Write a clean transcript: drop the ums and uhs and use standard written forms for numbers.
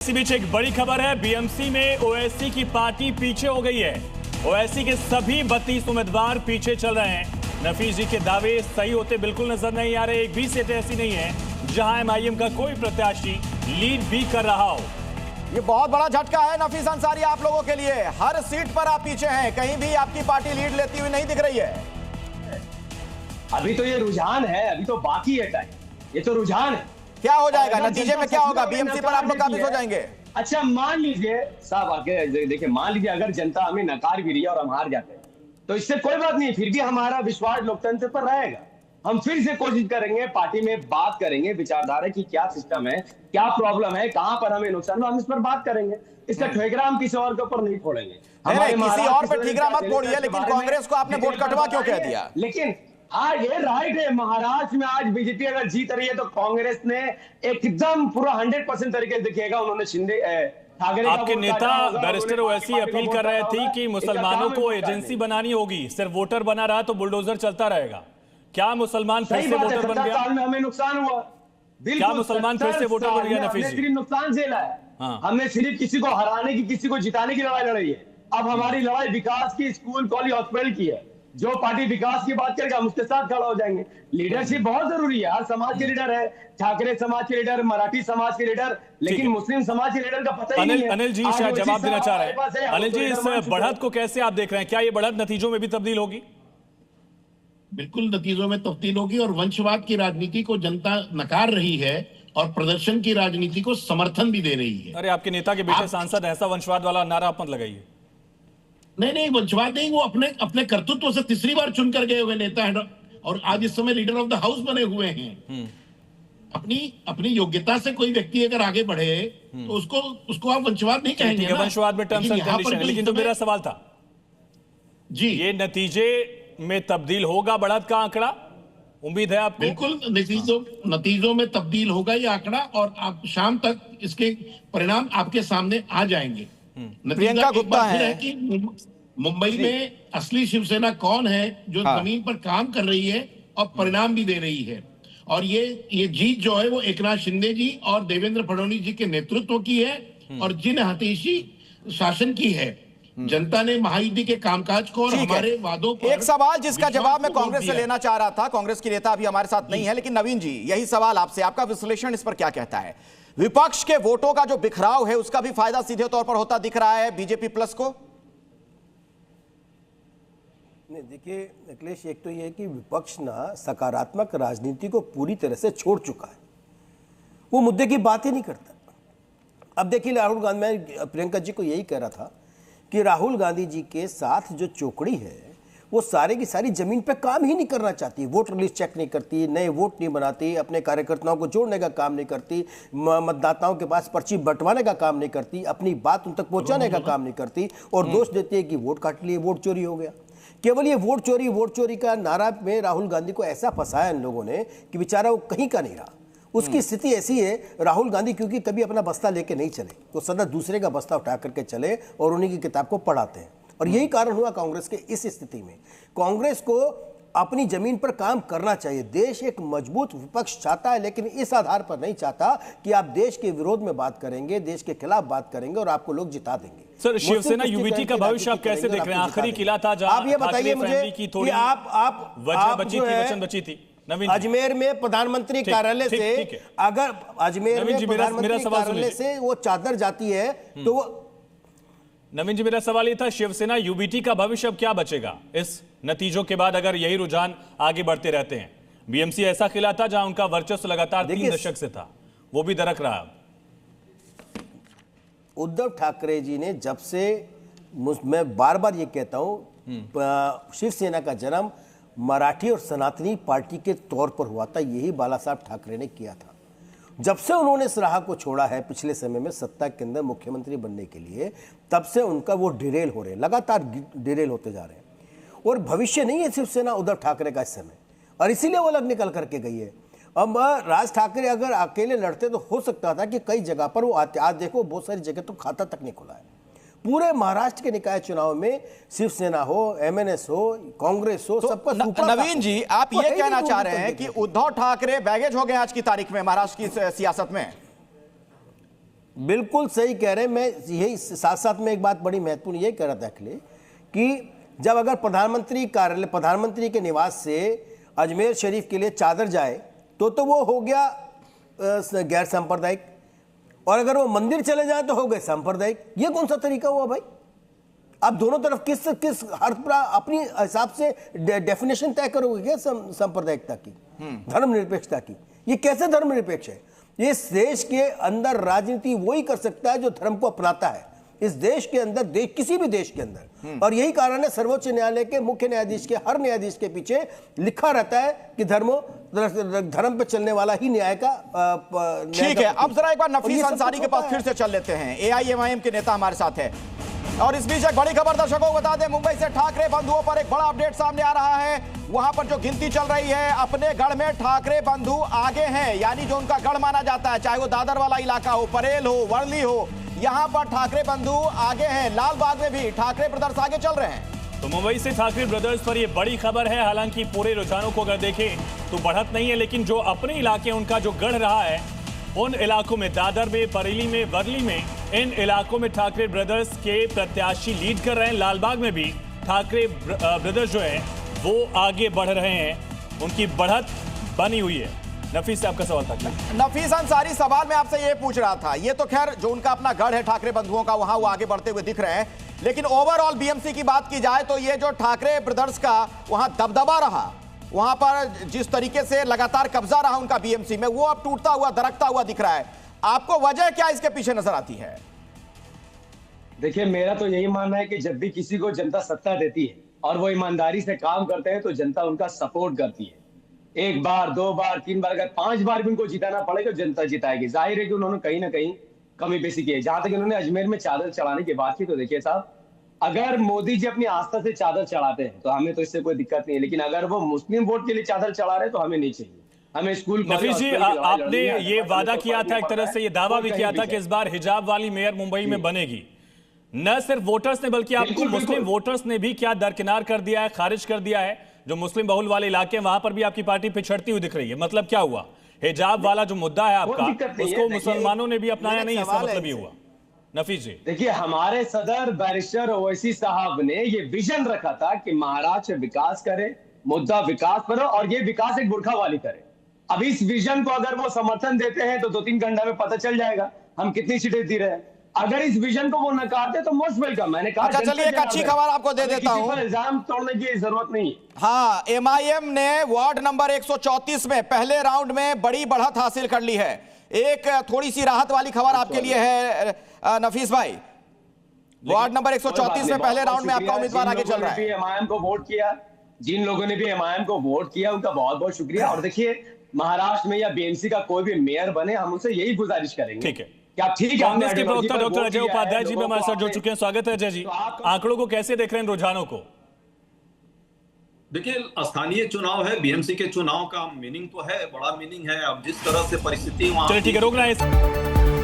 इसी बीच एक बड़ी खबर है, बीएमसी में ओवैसी की पार्टी पीछे हो गई है। ओवैसी के सभी 32 उम्मीदवार पीछे चल रहे हैं। नफीस जी के दावे सही होते बिल्कुल नजर नहीं आ रहे। एक भी सीटें ऐसी नहीं है जहां एमआईएम का कोई प्रत्याशी लीड भी कर रहा हो। ये बहुत बड़ा झटका है नफीस अंसारी आप लोगों के लिए। हर सीट पर आप पीछे हैं, कहीं भी आपकी पार्टी लीड लेती हुई नहीं दिख रही है। अभी तो ये रुझान है, अभी तो बाकी है टाइम। ये तो रुझान है, क्या हो जाएगा नतीजे में, क्या होगा? बीएमसी पर आप लोग काबिज हो जाएंगे। अच्छा मान लीजिए साहब, आगे देखिए, मान लीजिए अगर जनता हमें नकार भी रही है और हम हार जाते हैं तो इससे कोई बात नहीं, फिर भी हमारा विश्वास लोकतंत्र पर रहेगा। हम फिर से कोशिश करेंगे, पार्टी में बात करेंगे, विचारधारा की क्या सिस्टम है, क्या प्रॉब्लम है, कहां पर हमें नुकसान, हम इस पर बात करेंगे। इसका ठेकरा हम किसी और के ऊपर नहीं फोड़ेंगे। किसी और पर ठेकरा मत फोड़िए, लेकिन कांग्रेस को आपने वोट कटवा क्यों कह दिया? लेकिन हाँ, ये राइट है। महाराष्ट्र में आज बीजेपी अगर जीत रही है तो कांग्रेस ने एकदम पूरा 100% तरीके से देखिएगा, उन्होंने शिंदे आपके नेता बैरिस्टर ओवैसी अपील कर रहे थे कि मुसलमानों को एजेंसी बनानी होगी, सिर्फ वोटर बना रहा तो बुलडोजर चलता रहेगा। क्या मुसलमान फिर से वोटर बन गया? साल में हमें नुकसान हुआ, क्या मुसलमान फिर से वोटर बन गया? नफीस जी, सिर्फ नुकसान झेला है। हमने सिर्फ किसी को हराने की, किसी को जिताने की लड़ाई लड़ी है। अब हमारी लड़ाई विकास की, स्कूल कॉलेज हॉस्पिटल की है। जो पार्टी विकास की बात करेगा हम उसके साथ खड़ा हो जाएंगे। लीडरशिप बहुत जरूरी है। हर समाज के लीडर है, ठाकरे समाज के लीडर, मराठी समाज के लीडर, लेकिन मुस्लिम समाज के लीडर का पता ही नहीं है। अनिल जी शायद जवाब देना चाह रहे हैं। अनिल जी, इस बढ़त को कैसे आप देख रहे हैं? क्या ये बढ़त नतीजों में भी तब्दील होगी? बिल्कुल नतीजों में तब्दील होगी, और वंशवाद की राजनीति को जनता नकार रही है और प्रदर्शन की राजनीति को समर्थन भी दे रही है। अरे आपके नेता के बेटे सांसद, ऐसा वंशवाद वाला नारा आप मत लगाइए। नहीं, वंशवाद नहीं, वो अपने कर्तृत्व से तीसरी बार चुनकर गए हुए नेता हैं और आज इस समय लीडर ऑफ द हाउस बने हुए हैं। अपनी योग्यता से कोई व्यक्ति अगर आगे बढ़े तो उसको आप वंशवाद नहीं कहेंगे ना। वंशवाद में टर्म्स एंड कंडीशन है, लेकिन तो मेरा सवाल था जी, ये नतीजे में तब्दील होगा बढ़त का आंकड़ा? उम्मीद है आपको? बिल्कुल नतीजों में तब्दील होगा ये आंकड़ा, और आप शाम तक इसके परिणाम आपके सामने आ जाएंगे। प्रियंका गुप्ता है कि मुंबई में असली शिवसेना कौन है जो जमीन पर काम कर रही है और परिणाम भी दे रही है। और ये जीत जो है वो एकनाथ शिंदे जी और देवेंद्र फडणवीस जी के नेतृत्व की है और जिन हतीशी शासन की है। जनता ने महायुति के कामकाज को और हमारे वादों को। एक सवाल जिसका जवाब मैं कांग्रेस से लेना चाह रहा था, कांग्रेस की नेता अभी हमारे साथ नहीं है, लेकिन नवीन जी यही सवाल आपसे, आपका विश्लेषण इस पर क्या कहता है? विपक्ष के वोटों का जो बिखराव है उसका भी फायदा सीधे तौर पर होता दिख रहा है बीजेपी प्लस को? नहीं, देखिए अखिलेश, एक तो यह है कि विपक्ष ना सकारात्मक राजनीति को पूरी तरह से छोड़ चुका है। वो मुद्दे की बात ही नहीं करता। अब देखिए राहुल गांधी, मैं प्रियंका जी को यही कह रहा था कि राहुल गांधी जी के साथ जो चोकड़ी है वो सारे की सारी जमीन पे काम ही नहीं करना चाहती। वोटर लिस्ट चेक नहीं करती, नए वोट नहीं बनाती, अपने कार्यकर्ताओं को जोड़ने का काम नहीं करती, मतदाताओं के पास पर्ची बंटवाने का काम नहीं करती, अपनी बात उन तक पहुंचाने का काम नहीं करती, और दोष देती है कि वोट काट लिए, वोट चोरी हो गया। केवल ये वोट चोरी का नारा में राहुल गांधी को ऐसा फंसाया इन लोगों ने कि बेचारा वो कहीं का नहीं रहा। उसकी स्थिति ऐसी है, राहुल गांधी क्योंकि कभी अपना बस्ता लेके नहीं चले, तो सदा दूसरे का बस्ता उठा करके चले और उन्हीं की किताब को पढ़ाते हैं। और यही कारण हुआ कांग्रेस के इस स्थिति में। कांग्रेस को अपनी जमीन पर काम करना चाहिए। देश एक मजबूत विपक्ष चाहता है, लेकिन इस आधार पर नहीं चाहता कि आप देश के विरोध में बात करेंगे, देश के खिलाफ बात करेंगे और आपको लोग जिता देंगे। सर, शिवसेना यूबीटी का भविष्य आप कैसे देख रहे हैं? आखिरी किला था जहां आप ये बताइए मुझे कि आप वचन बची थी। अजमेर में प्रधानमंत्री कार्यालय से, अगर अजमेर में प्रधानमंत्री कार्यालय से वो चादर जाती है तो वो। नवीन जी, मेरा सवाल ये था, शिवसेना यूबीटी का भविष्य अब क्या बचेगा इस नतीजों के बाद, अगर यही रुझान आगे बढ़ते रहते हैं? बीएमसी ऐसा खिला था जहां उनका वर्चस्व लगातार 3 दशक से था, वो भी दरक रहा। उद्धव ठाकरे जी ने जब से, मैं बार बार ये कहता हूं, शिवसेना का जन्म मराठी और सनातनी पार्टी के तौर पर हुआ था, यही बाला साहब ठाकरे ने किया था। जब से उन्होंने इस राह को छोड़ा है पिछले समय में सत्ता के अंदर मुख्यमंत्री बनने के लिए, तब से उनका वो डिरेल हो रहे हैं, लगातार डिरेल होते जा रहे हैं। और भविष्य नहीं है शिवसेना उद्धव ठाकरे का इस समय, और इसीलिए वो अलग निकल करके गई है। अब राज ठाकरे अगर अकेले लड़ते तो हो सकता था कि कई जगह पर वो आते। आज देखो बहुत सारी जगह तो खाता तक नहीं खुला है। पूरे महाराष्ट्र के निकाय चुनाव में शिवसेना हो, एमएनएस हो, कांग्रेस हो, सबका नवीन जी, आप ये कहना चाह रहे हैं कि उद्धव ठाकरे बैगेज हो गए आज की तारीख में महाराष्ट्र की सियासत में? बिल्कुल सही कह रहे हैं। मैं यही साथ साथ में एक बात बड़ी महत्वपूर्ण ये कह रहा था अखिलेश कि जब अगर प्रधानमंत्री कार्यालय, प्रधानमंत्री के निवास से अजमेर शरीफ के लिए चादर जाए तो वो हो गया गैर सांप्रदायिक, और अगर वो मंदिर चले जाए तो हो गए सांप्रदायिक। ये कौन सा तरीका हुआ भाई? आप दोनों तरफ किस हर अपनी हिसाब से डेफिनेशन तय करोगे क्या सांप्रदायिकता की, धर्मनिरपेक्षता की? ये कैसे धर्मनिरपेक्ष है? इस देश के अंदर राजनीति वही कर सकता है जो धर्म को अपनाता है, इस देश के अंदर, किसी भी देश के अंदर। और यही कारण है सर्वोच्च न्यायालय के मुख्य न्यायाधीश के, हर न्यायाधीश के पीछे लिखा रहता है कि धर्म पे चलने वाला ही न्याय का। ठीक है, अब जरा एक बार नफीस अंसारी के पास फिर से चल लेते हैं। AIMIM के नेता हमारे साथ है। और इस बीच एक बड़ी खबर दर्शकों को बता दें, मुंबई से ठाकरे बंधुओं पर एक बड़ा अपडेट सामने आ रहा है। वहां पर जो गिनती चल रही है, अपने गढ़ में ठाकरे बंधु आगे हैं, यानी जो उनका गढ़ माना जाता है, चाहे वो दादर वाला इलाका हो, परेल हो, वर्ली हो, यहां पर ठाकरे बंधु आगे हैं। लाल बाग में भी ठाकरे ब्रदर्स आगे चल रहे हैं। तो मुंबई से ठाकरे ब्रदर्स पर यह बड़ी खबर है। हालांकि पूरे रुझानों को अगर देखें तो बढ़त नहीं है, लेकिन जो अपने इलाके उनका जो गढ़ रहा है, उन इलाकों में, दादर में, बरेली में, वर्ली में, इन इलाकों में ठाकरे ब्रदर्स के प्रत्याशी लीड कर रहे हैं। लालबाग में भी ठाकरे ब्रदर्स जो है वो आगे बढ़ रहे हैं, उनकी बढ़त बनी हुई है। नफीस से आपका सवाल था क्या? नफीस अंसारी, सवाल मैं आपसे ये पूछ रहा था, ये तो खैर जो उनका अपना गढ़ है ठाकरे बंधुओं का, वहां वो आगे बढ़ते हुए दिख रहे हैं, लेकिन ओवरऑल BMC की बात की जाए तो ये जो ठाकरे ब्रदर्स का वहां दबदबा रहा, वहां पर जिस तरीके से लगातार कब्जा रहा उनका BMC में, वो अब टूटता हुआ, दरकता हुआ दिख रहा है। आपको वजह क्या इसके पीछे नजर आती है? देखिए, मेरा तो यही मानना है कि जब भी किसी को जनता सत्ता देती है और वो ईमानदारी से काम करते हैं तो जनता उनका सपोर्ट करती है। एक बार, दो बार, तीन बार, अगर 5 बार भी उनको जिताना पड़ेगा, जनता जिताएगी। जाहिर है कि उन्होंने कहीं ना कहीं कमी पेशी की है। जहां तक इन्होंने अजमेर में चादर चढ़ाने की बात की, तो देखिए साहब, अगर मोदी जी अपनी आस्था से चादर चढ़ाते हैं तो हमें तो इससे कोई दिक्कत नहीं है, लेकिन अगर वो मुस्लिम वोट के लिए चादर चढ़ा रहे तो हमें नहीं चाहिए। हमें स्कूल, नफीस जी, आपने ये वादा किया था, एक तरह से ये दावा भी किया था कि इस बार हिजाब वाली मेयर मुंबई में बनेगी। न सिर्फ वोटर्स ने बल्कि आपको मुस्लिम वोटर्स ने भी क्या दरकिनार कर दिया है, खारिज कर दिया है। जो मुस्लिम बहुल वाले इलाके हैं वहां पर भी आपकी पार्टी पिछड़ती हुई दिख रही है। मतलब क्या हुआ? हिजाब वाला जो मुद्दा है आपका, उसको मुसलमानों ने भी अपनाया नहीं, इसका मतलब ये हुआ। नफीस जी, देखिए, हमारे सदर बैरिस्टर ओवैसी साहब ने ये विजन रखा था कि महाराष्ट्र विकास करे, मुद्दा विकास पर हो, और ये विकास एक बुरखा वाली करे। अब इस विजन को अगर वो समर्थन देते हैं तो 2-3 घंटा में पता चल जाएगा हम कितनी सीटें दे रहे हैं। अगर इस विजन को वो नकारते तो मोस्ट वेलकम। मैंने कहा, अच्छा चलिए, एक अच्छी खबर आपको दे देता हूं। इल्जाम तोड़ने की जरूरत नहीं। हाँ, MIM ने वार्ड नंबर 134 में पहले राउंड में बड़ी बढ़त हासिल कर ली है। एक थोड़ी सी राहत वाली खबर आपके लिए है नफीस भाई। वार्ड नंबर 134 में पहले राउंड में आपका उम्मीदवार आगे चल रहा है। MIM को वोट किया, जिन लोगों ने भी MIM को वोट किया उनका बहुत बहुत शुक्रिया। और देखिए, महाराष्ट्र में या BMC का कोई भी मेयर बने, हम उनसे यही गुजारिश करेंगे। ठीक है, क्या ठीक है? कांग्रेस के प्रवक्ता डॉक्टर अजय उपाध्याय जी भी हमारे साथ जुड़ चुके हैं। स्वागत है अजय जी। आंकड़ों को कैसे देख रहे हैं, रुझानों को? देखिए, स्थानीय चुनाव है, BMC के चुनाव का मीनिंग तो है, बड़ा मीनिंग है। अब जिस तरह से परिस्थिति वहां, चलिए ठीक है, रोक रहे हैं।